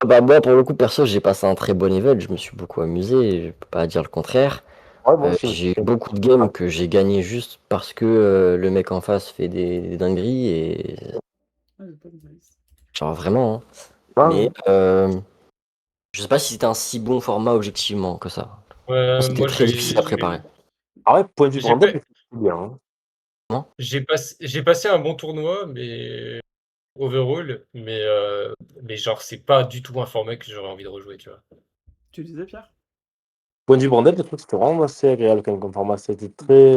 Bah moi pour le coup perso j'ai passé un très bon event, je me suis beaucoup amusé, je peux pas dire le contraire. Ouais, moi aussi. J'ai eu beaucoup de games que j'ai gagné juste parce que le mec en face fait des dingueries et Ah, j'ai pas de liste. genre vraiment, hein. Ouais, Mais je sais pas si c'était un si bon format objectivement que ça. C'était Moi, très difficile à préparer. ah ouais, point de vue j'ai Branded, pas- c'est bien. Hein. Non? j'ai passé un bon tournoi, mais overall, mais genre, c'est pas du tout un format que j'aurais envie de rejouer, tu vois. Tu disais, Pierre? Point de vue Branded, le truc, c'était vraiment assez agréable quand même comme format. C'était très.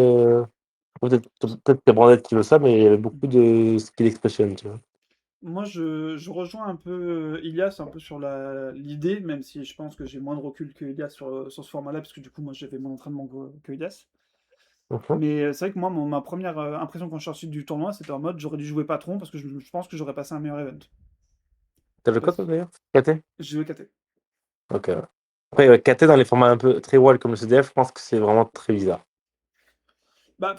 Peut-être que c'est Branded qui veut ça, mais il y avait beaucoup de skill expression, tu vois. Moi, je rejoins un peu Ilias un peu sur l'idée, même si je pense que j'ai moins de recul que Ilias sur ce format-là, parce que du coup, moi, j'avais moins d'entraînement que Ilias. Mhm. Mais c'est vrai que moi, ma première impression quand je suis sorti du tournoi, c'était en mode j'aurais dû jouer patron parce que je pense que j'aurais passé un meilleur event. T'as le code, toi, d'ailleurs? KT? J'ai joué KT. Ok. Ouais. Après, KT dans les formats un peu très wild comme le CDF, je pense que c'est vraiment très bizarre. Bah,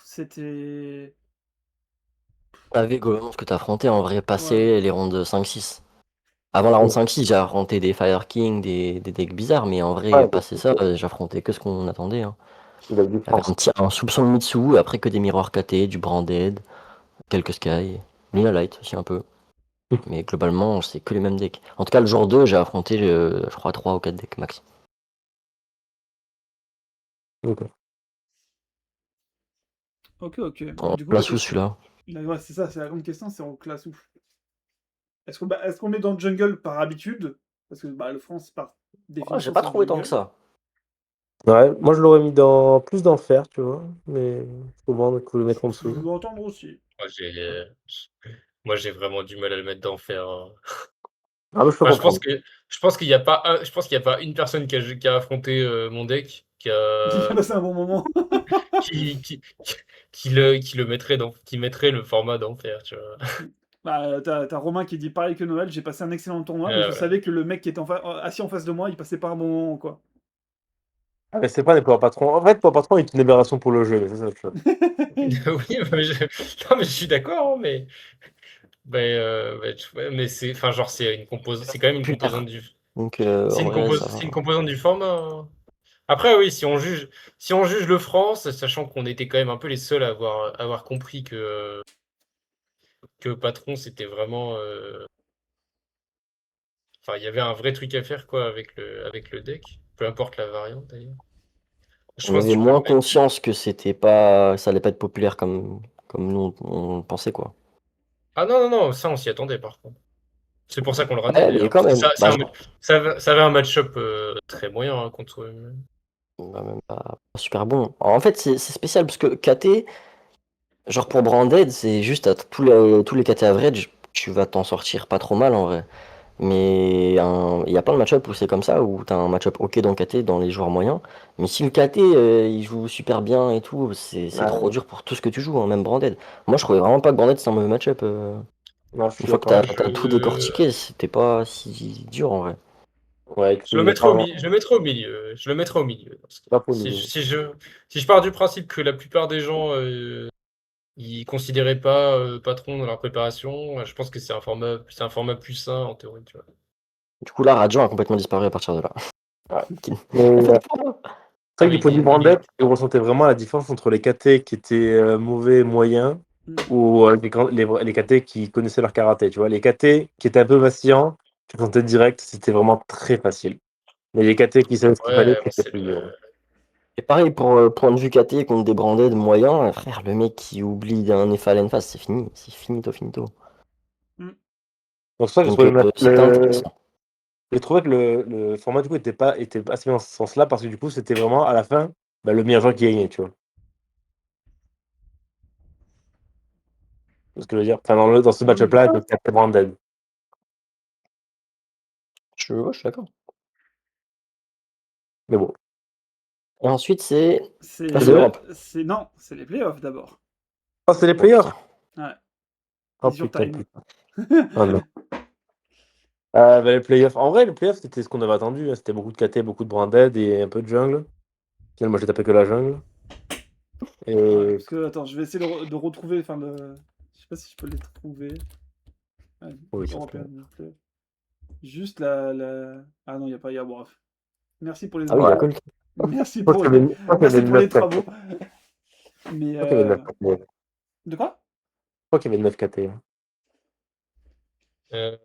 c'était. T'avais globalement ce que t'as affronté en vrai Ouais. passer les rondes 5-6. Avant la ronde Ouais, 5-6, j'ai affronté des Fire King, des decks bizarres, mais en vrai, ouais, passer ça, j'affrontais que ce qu'on attendait, hein. il a du Il y avait France. un soupçon de Mitsu, après que des miroirs KT, du Branded, quelques Sky, Luna Light aussi un peu. Mais globalement, c'est que les mêmes decks. En tout cas, le jour 2, j'ai affronté, je crois, 3 ou 4 decks max. Ok. Ok, ok. En Du coup, la place où question. celui-là? Ouais, c'est ça, c'est la grande question, c'est en classe où? Est-ce qu'on met dans le jungle par habitude? Parce que bah, le France, par Oh, j'ai définition, pas c'est un trouvé tant que jungle. ça. Ouais, moi je l'aurais mis plus dans le fer, tu vois. Mais faut le mettre en Je dessous. peux entendre aussi. Moi, j'ai vraiment du mal à le mettre d'enfer, hein. Ah, mais je peux Enfin, comprendre. je pense qu'il y a pas une personne qui a affronté mon deck J'ai passé un bon moment. qui, qui, qui mettrait le format d'enfer, tu vois. Bah, t'as Romain qui dit pareil que Noël, j'ai passé un excellent tournoi, mais je Ouais. savais que le mec qui était assis en face de moi, il passait pas un bon moment, quoi. Ah, mais c'est pas des pouvoirs patrons. En fait, pouvoir patron est une aberration pour le jeu, mais ça, c'est autre chose. Oui, non, mais je suis d'accord, hein, mais enfin, genre, c'est quand même une composante Populaire. Donc, en vrai, ça c'est une va. composante du format, hein. Après, oui, si on juge le France, sachant qu'on était quand même un peu les seuls à avoir compris que Patron, c'était vraiment, enfin, il y avait un vrai truc à faire, quoi, avec le deck. Peu importe la variante, d'ailleurs. Je On pense que avait tu peux moins mettre. conscience que ça allait pas être populaire comme nous on pensait, quoi. Ah non, non, non, ça, on s'y attendait, par contre. C'est pour ça qu'on le ramenait, Ouais, mais d'ailleurs. quand Parce que même. Bah, ça avait un match-up très moyen, hein, contre. bah, même pas super bon. Alors, en fait, c'est spécial parce que KT, genre pour Branded, c'est juste à tous les KT average, tu vas t'en sortir pas trop mal en vrai. Mais il y a plein de match-up où c'est comme ça, où t'as un match-up ok dans KT, dans les joueurs moyens. Mais si le KT il joue super bien et tout, c'est trop Ouais, dur pour tout ce que tu joues, hein, même Branded. Moi, je trouvais vraiment pas que Branded c'est un mauvais match-up. non, je Une suis fois que d'accord. Moi, t'as tout décortiqué, c'était pas si dur en vrai. Ouais, je le mettrai au milieu. Je le mettrai au milieu. Je le mettrai au milieu. Parce que pas pour si, nous. si je pars du principe que la plupart des gens ils considéraient pas patron dans leur préparation, je pense que c'est un format plus sain en théorie, tu vois. Du coup, là, Rajan a complètement disparu à partir de là. Ouais. Qui- Mais, Il a fait du promo. c'est Ah, vrai que mais du point de vue Branded, on ressentait vraiment la différence entre les KT qui étaient mauvais, moyens, Mm. ou les KT qui connaissaient leur karaté. Tu vois, les KT qui étaient un peu vacillants, tu sentais direct, c'était vraiment très facile. Mais les KT qui savaient ce qu'il fallait, ouais, mais c'était c'est plus dur. Et pareil pour point de vue KT contre des Branded moyens, frère, le mec qui oublie un Efalen face, c'est fini. C'est finito, finito. Mm. Donc ça, j'ai Donc trouvé, c'était intéressant. j'ai trouvé que le format du coup était assez bien dans ce sens-là parce que du coup, c'était vraiment à la fin bah, le meilleur joueur qui gagnait, tu vois. C'est ce que je veux dire. Enfin, dans ce Oui, match-up-là, il était vraiment dead. Ouais, je suis d'accord. Mais bon. Et ensuite, c'est c'est c'est l'Europe. non, c'est les playoffs d'abord. Oh, c'est les Oh putain. playoffs! Ouais, Oh is your putain, time. putain. Oh non. Bah, les playoffs. En vrai, les playoffs, c'était ce qu'on avait attendu, hein. C'était beaucoup de KT, beaucoup de Branded et un peu de jungle. Finalement, moi, j'ai tapé que la jungle. Ouais, Et parce que attends, je vais essayer de retrouver, enfin je sais pas si je peux les trouver. Ouais, oui, ça fait. européenne. Juste ah non, il y a pas, bref. Merci pour les Ah oui, il y a Ouais. infos. Colt. Merci Je crois pour qu'il y avait, je crois qu'il y avait merci pour 9 les KT. travaux. Mais Je crois qu'il y avait 9 KT. Je de quoi? crois qu'il y avait 9 KT, hein. Euh,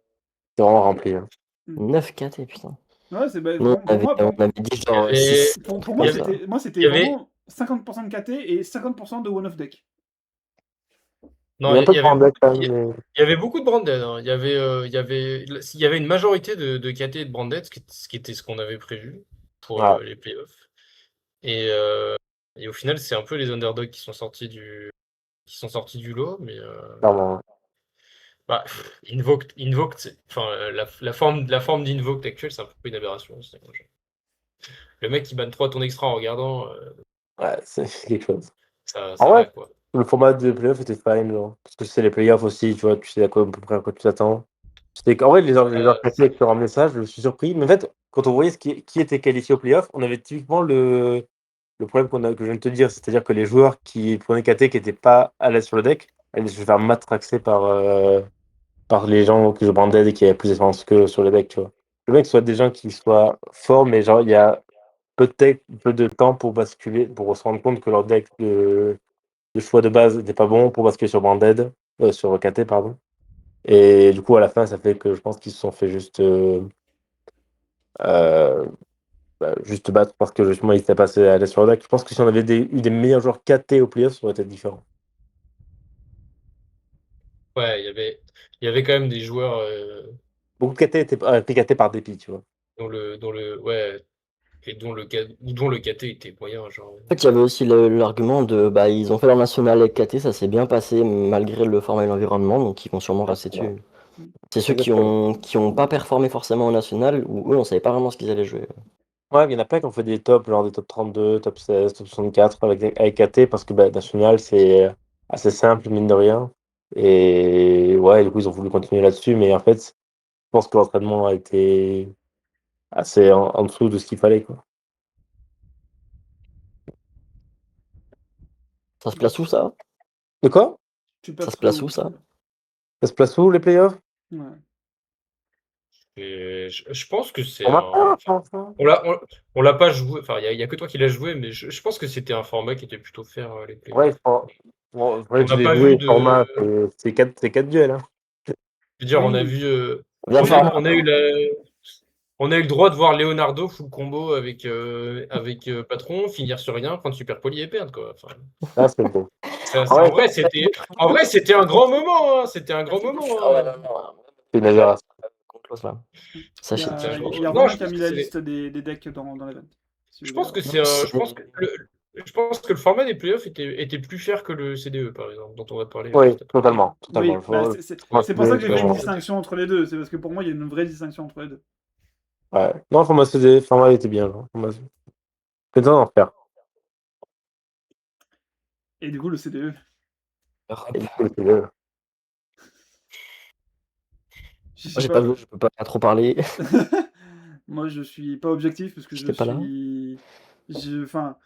C'est vraiment rempli, hein. 9 KT, putain. Ouais, c'est bah, Nous, pour moi, on avait dit il y genre avait, 6 pour il moi y comme avait, ça. c'était il y avait, vraiment 50% de KT et 50% de one of deck. Il y non, a un peu il de y avait, Branded quand il y même, mais. il y avait beaucoup de branded, hein. Il y avait une majorité de KT et de branded, ce qui était ce qu'on avait prévu pour Ouais, les playoffs. Et au final, c'est un peu les underdogs qui sont sortis du lot, mais clairement. bah, Invoked, enfin, la forme d'Invoked actuelle, c'est un peu une aberration. Le mec qui banne 3 ton extra en regardant, Ouais, c'est quelque chose. En ça vrai, va quoi. le format de playoff était fine, genre. Parce que c'est les playoffs aussi, tu vois, tu sais à peu près à quoi tu t'attends. En vrai, les Euh, joueurs classés qui ont ramené ça, je me suis surpris. Mais en fait, quand on voyait qui était qualifié au playoff, on avait typiquement le problème que je viens de te dire. C'est-à-dire que les joueurs qui prenaient KT, qui n'étaient pas à l'aise sur le deck, allaient se faire matraxer par les gens qui jouent Branded et qui avaient plus d'expérience que sur le deck, tu vois. Le mec soit des gens qui soient forts, mais genre, il y a peu de temps pour basculer, pour se rendre compte que leur deck de choix de base n'était pas bon pour basculer sur Branded, sur KT, pardon. Et du coup, à la fin, ça fait que je pense qu'ils se sont fait euh, juste battre parce que justement, ils étaient passés à l'aise sur le deck. Je pense que si on avait eu des meilleurs joueurs KT au playoff, ça aurait été différent. ouais, il y avait quand même des joueurs Beaucoup de KT étaient pris KT par dépit, tu vois. ouais, et dont le KT était moyen, genre. En fait, il y avait aussi l'argument de bah ils ont fait leur national avec KT, ça s'est bien passé malgré le format et l'environnement, donc ils vont sûrement rester dessus. C'est ceux Exactement. qui ont pas performé forcément au national, ou eux on savait pas vraiment ce qu'ils allaient jouer. Ouais, il y en a plein qui ont fait des tops, genre des top 32, top 16, top 64 avec KT parce que bah, National, c'est assez simple, mine de rien. Et ouais, du coup, ils ont voulu continuer là-dessus, mais en fait, je pense que l'entraînement a été assez en dessous de ce qu'il fallait, quoi. Ça se place où ça? De quoi? Tu Ça se passerais place où où ça? Ça se place où, les playoffs? Ouais. Et je pense que c'est On m'a un. pas, je pense, hein. On l'a pas joué, enfin, il y a que toi qui l'as joué, mais je pense que c'était un format qui était plutôt faire les Ouais, playoffs. je pense. Bon, On vrai que je n'a l'ai pas joué, vu le format, de. c'est quatre duels, hein. Je veux dire, on a Oui. vu. Viens On a eu on a eu le droit de voir Leonardo full combo avec Patron, finir sur rien, prendre Super Poli et perdre, quoi. Enfin, Là, c'est beau. en Ouais, vrai, c'était un grand moment, hein. C'était un grand moment, Ah ouais, hein. non, non. c'est une aberration. Close, là. Il y Sachez. a, C'était un grand il y a Non, Romain qui a mis la c'est- liste des decks dans l'event. Si vous je voulez pense que voir. c'est un. Je pense que Je pense que le format des playoffs était plus cher que le CDE, par exemple, dont on va parler Oui, juste après. totalement. Oui, Le bah, format- c'est pour ça que j'ai fait une vraiment. distinction entre les deux. C'est parce que pour moi, il y a une vraie distinction entre les deux. Ouais. Non, le format CD, le format était bien. Genre. C'est d'en faire. Et du coup, le CDE. Et du coup, le CD, Je Moi, sais j'ai pas pas. joué, je peux pas trop parler. Moi, je suis pas objectif parce que J'étais pas là. Enfin,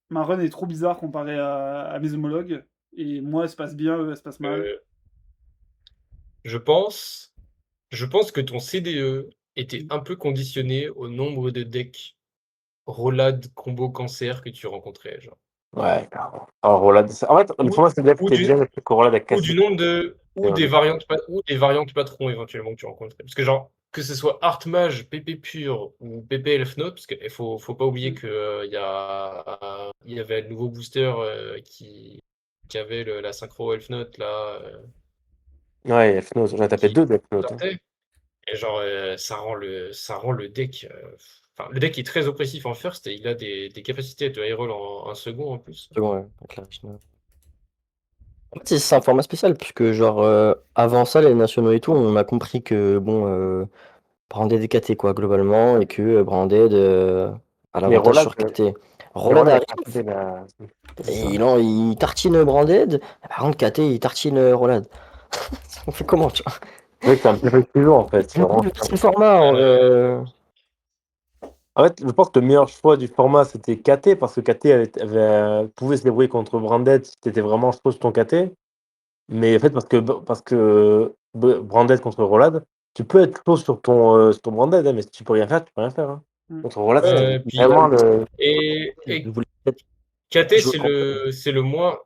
ma run est trop bizarre comparée à mes homologues. Et moi, elle se passe bien, eux, elle se passe mal. Euh, je pense, je pense que ton CDE était un peu conditionné au nombre de decks Rollad combo cancer que tu rencontrais, genre. ouais, carrément. Alors, Roland, en fait, le Ou, format CDF ou était du, bien, le truc que Roland a ou cassé. du nombre de, C'est un débat. ou des variantes patrons éventuellement que tu rencontrais. Parce que genre, que ce soit Art Mage, PP Pure ou PP Elf Note, parce qu'il faut pas oublier Mm. que il y avait le nouveau booster qui avait la synchro Elf Note là, Ouais, F-Nose. J'en ai tapé qui 2 de F-Note. sortait. Et genre, ça rend le deck. Enfin, le deck est très oppressif en first et il a des capacités de high roll en second en plus. Second, ouais, avec la Richna. En fait, c'est un format spécial, puisque genre avant ça, les nationaux et tout, on a compris que bon, Branded est KT quoi, globalement, et que Branded a Mais l'avantage Roland, sur KT. mais Roland Roland, il a arrive, cassé la. C'est et ça. il tartine Branded, par contre KT il tartine Roland. On fait comment, tu vois? C'est vrai que c'est un peu plus en fait. C'est vraiment. C'est le format, en vrai. En fait, je pense que le meilleur choix du format, c'était KT, parce que KT pouvait se débrouiller contre Branded si tu étais vraiment chaud sur ton KT. Mais en fait, Branded contre Rolad, tu peux être chaud sur ton Branded, hein, mais si tu peux rien faire, tu peux rien faire. Hein. Mm. Contre Rolad, c'était Puis, vraiment le. et Vous voulez peut-être KT, jouer contre. c'est le moins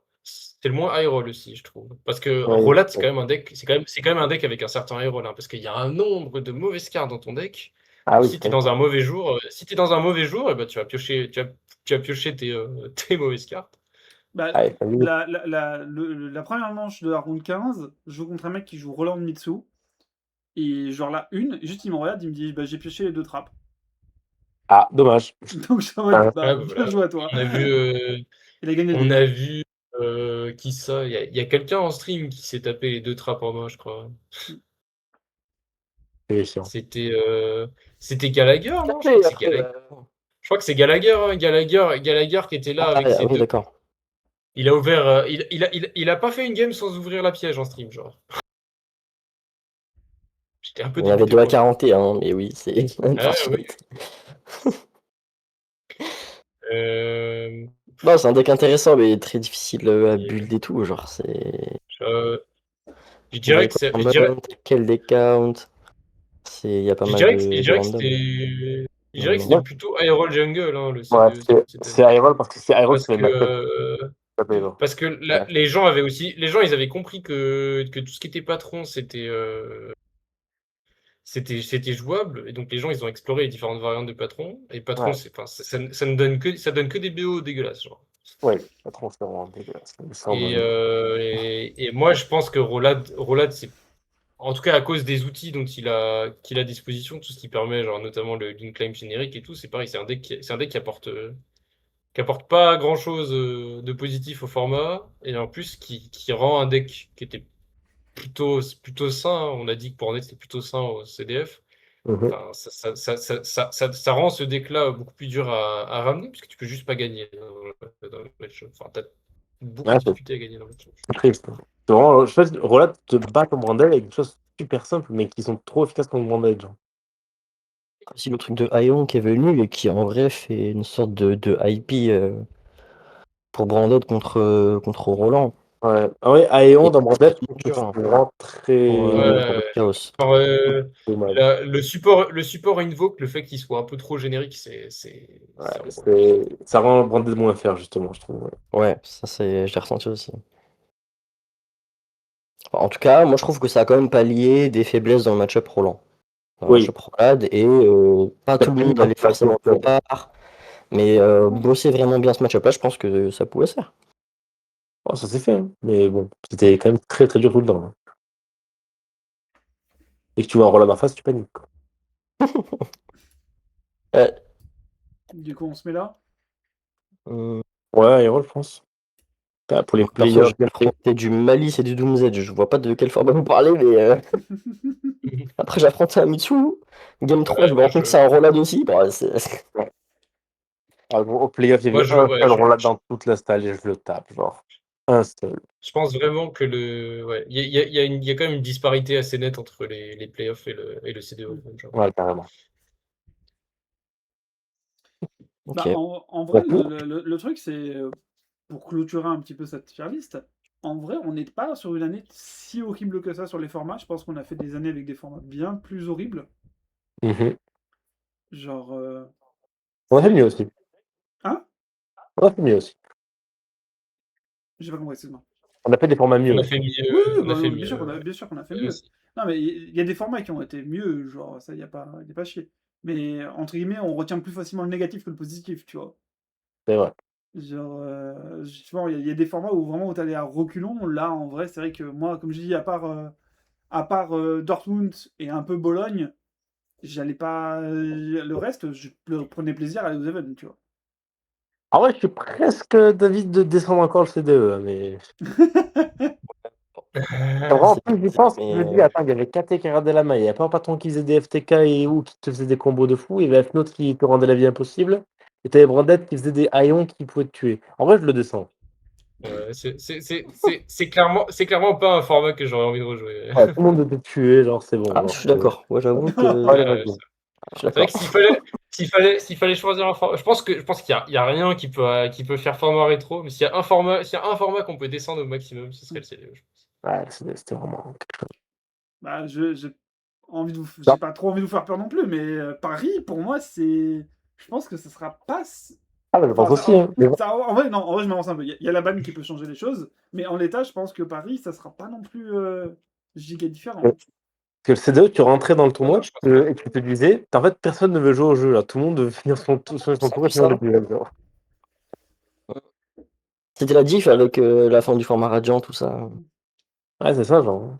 high roll aussi, je trouve. Parce que Ouais, Rolat, c'est quand même un deck, c'est quand même un deck avec un certain high roll, hein, parce qu'il y a un nombre de mauvaises cartes dans ton deck. ah oui, Si tu es dans un mauvais jour, eh ben, tu vas piocher tes mauvaises cartes. Bah, ah, t'as vu. la première manche de la round 15, je joue contre un mec qui joue Roland Mitsu. Et genre la une, juste il me regarde, il me dit bah, j'ai pioché les deux trappes. Ah, dommage. Donc je suis en mode Ah, bah, Ouais, bah, bien voilà. joué à toi. On a vu, Il a gagné le on début. a vu qui ça? Il y a quelqu'un en stream qui s'est tapé les deux trappes en main, je crois. c'est chiant. C'était Gallagher, non? Je crois Après, que c'est Gallagher. Je crois que c'est Gallagher, hein. Gallagher qui était là avec ses oui, deux. d'accord. Il a ouvert. Il a pas fait une game sans ouvrir la piège en stream, genre. J'étais un peu Il y en avait dégoûté deux à pour lui. 41, mais oui, c'est. Ah oui. Euh, Non, c'est un deck intéressant, mais très difficile à et, build et tout. Genre, c'est. euh, je Vous dirais avez que quoi c'est. comme mount, quel deck count? Il y a pas mal Je de dirais que random. c'était. Je dirais que c'était Ouais, plutôt Aerol Jungle, hein, le ouais, CDE cette c'est année. Iroll, parce que c'est Iroll qui Parce fait que, ma tête. parce que Ouais. les gens avaient aussi. Les gens, ils avaient compris que tout ce qui était patron, c'était jouable. Et donc les gens, ils ont exploré les différentes variantes de patron. Et patron, Ouais, ça ne donne ça donne que des BO dégueulasses, genre. ouais, pas trop, c'est vraiment dégueulasse. Il me semble. Et moi, je pense que Rolad, c'est en tout cas à cause des outils qu'il a à disposition, tout ce qui permet, genre notamment le link climb générique et tout, c'est pareil, c'est un deck qui apporte pas grand-chose de positif au format, et en plus qui rend un deck qui était plutôt sain. Hein. On a dit que pour net c'était plutôt sain au CDF. Mhm. Enfin, ça rend ce deck-là beaucoup plus dur à ramener, puisque tu peux juste pas gagner dans le match. Enfin, t'as beaucoup Ouais, de difficultés à gagner dans le match. c'est triste. C'est vraiment, je sais, Roland te bat contre Brandel avec des choses super simples, mais qui sont trop efficaces contre Brandel, genre. Aussi le truc de Ion qui est venu et qui en vrai fait une sorte de IP pour Branded contre Roland. Ouais. Ah ouais, Aeon Et dans Brandel, je trouve que dur c'est hein, vraiment pour Ouais, Chaos. genre, dommage. le support Invoke, le fait qu'il soit un peu trop générique, Ouais, c'est embêtant. ça rend Branded moins fair, justement, je trouve. Ouais. Ouais, ça c'est, je l'ai ressenti aussi. Enfin, en tout cas, moi je trouve que ça a quand même pallié des faiblesses dans le match-up Roland. Dans le Oui. match-up Rolad, et pas tout le monde allait forcément le part. Mais bosser vraiment bien ce match-up là, je pense que ça pouvait se faire. Oh, ça s'est fait, hein. Mais bon, c'était quand même très très dur tout le temps. Hein. Et que tu vois un Roland en face, tu paniques. Quoi. Euh, Du coup, on se met là. hum, Ouais, Hero, je pense. Pour les Donc, perso, je players. vais affronter du Malice et du Doom's Edge. Je vois pas de quel format vous parlez, mais après, j'affronte un Mitsu. Game 3, je me moi, rends compte que c'est un Rollad aussi. Bah, Au playoff, il y moi, avait un ouais, seul roulade dans toute la salle et je le tape, genre. Un seul. je pense vraiment que ouais, il y a quand même une disparité assez nette entre les playoffs et le CDO. Genre. Ouais, carrément. Bah, ok. en vrai, Ouais. le truc, c'est, pour clôturer un petit peu cette tier list, en vrai, on n'est pas sur une année si horrible que ça sur les formats. Je pense qu'on a fait des années avec des formats bien plus horribles. Mhm. Genre, On a fait c'est... mieux aussi. Hein? On a fait mieux aussi. J'ai pas compris, excuse-moi. On a fait des formats mieux On a aussi. fait Oui, mieux, oui, on bah, a fait bien sûr mieux. bien sûr qu'on a fait Ouais, mieux. aussi. Non, mais il y a des formats qui ont été mieux, genre, ça, y a pas chier. Mais, entre guillemets, on retient plus facilement le négatif que le positif, tu vois? C'est vrai. Genre, justement, il y a des formats où vraiment où t'allais à reculons. Là, en vrai, c'est vrai que moi, comme je dis, à part Dortmund et un peu Bologne, j'allais pas. Le reste, je prenais plaisir à aller aux Even, tu vois. Ah ouais, je suis presque d'avis de descendre encore le CDE, mais. En vrai, en C'est- plus, j'y pense, je me dis, Mais attends, il y avait KT qui regardait la main, il n'y avait pas un patron qui faisait des FTK et ou qui te faisait des combos de fou, il y avait Fnot qui te rendait la vie impossible, et t'avais Brandette qui faisait des haillons qui pouvaient te tuer. En vrai, je le descends. Ouais, c'est clairement pas un format que j'aurais envie de rejouer. Ouais, tout le monde était tué, genre, c'est bon. ah, je Genre, suis d'accord. Ouais, j'avoue que allez, Ouais, vas-y. je suis c'est vrai d'accord. que s'il fallait choisir un format, je pense qu'il y a rien qui peut faire format rétro, mais s'il y a un format qu'on peut descendre au maximum, ce serait le CDE, je pense. Ouais, c'était vraiment. Bah, Non. j'ai pas trop envie de vous faire peur non plus, mais Paris, pour moi, c'est. Je pense que ce sera pas. Ah, bah, je pense Enfin, aussi, hein. Mais bon, en vrai, non, en vrai, je m'avance un peu. Il y a la banne qui peut changer les choses, mais en l'état, je pense que Paris, ça sera pas non plus giga différent. parce que le CDE, tu rentrais dans le Ah tournoi non, je pense pas. et tu te disais, en fait, personne ne veut jouer au jeu, là. Tout le monde veut finir son C'est un tour peu et finir le ça. duel, genre. C'était la diff avec la fin du format Radiant, tout ça. Ouais, c'est ça, genre.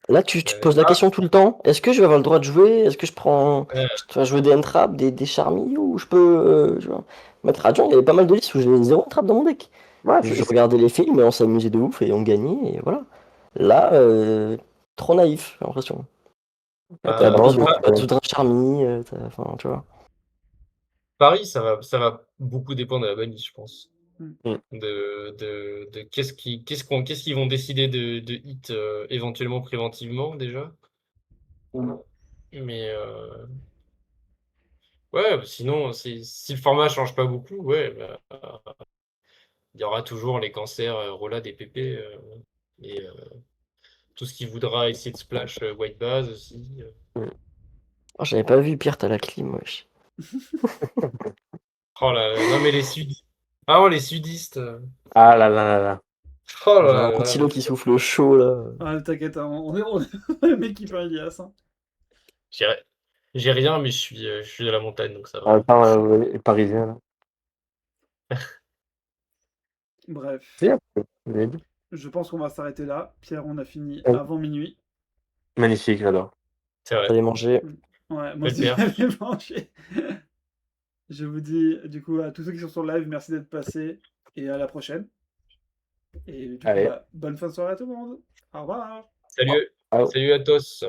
Là, tu te poses la Ah, question tout le temps. Est-ce que je vais avoir le droit de jouer? Est-ce que je prends. euh, Je vais jouer des Entraps, des Charmy, ou je peux mettre Radiant? Il y avait pas mal de listes où j'avais 0 Entrap dans mon deck. Ouais, Je regardais les films et on s'amusait de ouf et on gagnait, et voilà. Là, trop naïf, j'ai l'impression. T'as bah, non, besoin, ah, t'as besoin d'un Charmy, enfin, tu vois. Paris, ça va beaucoup dépendre de la bannière, je pense. Mm. Mm. De qu'est-ce qu'ils vont décider de hit éventuellement préventivement déjà. Mais ouais, sinon, si le format change pas beaucoup, ouais, bah, il y aura toujours les cancers, Rolla, des PP, et tout ce qui voudra essayer de splash White Base aussi. Mm. Oh, j'avais pas vu Pierre, t'as la clim, wesh. Oh là là, non mais les sudistes. Ah oh, les sudistes. Ah là là là là. Oh J'ai là un là là. ventilo qui souffle chaud, là. Ah, t'inquiète, hein, on est le mec qui fait Ilias. Hein. J'ai j'ai rien, mais je suis de la montagne, donc ça En va. même temps, les Parisiens, là. Bref, Si, vous avez dit. je pense qu'on va s'arrêter là. Pierre, on a fini Oh, avant minuit. magnifique, j'adore. C'est vrai. J'allais manger. Mm. Ouais, moi Belle aussi, perf. j'allais manger. Je vous dis, du coup, à tous ceux qui sont sur le live, merci d'être passés et à la prochaine. Et du coup, Allez. bah, bonne fin de soirée à tout le monde. Au revoir. Salut, Ah, salut à tous.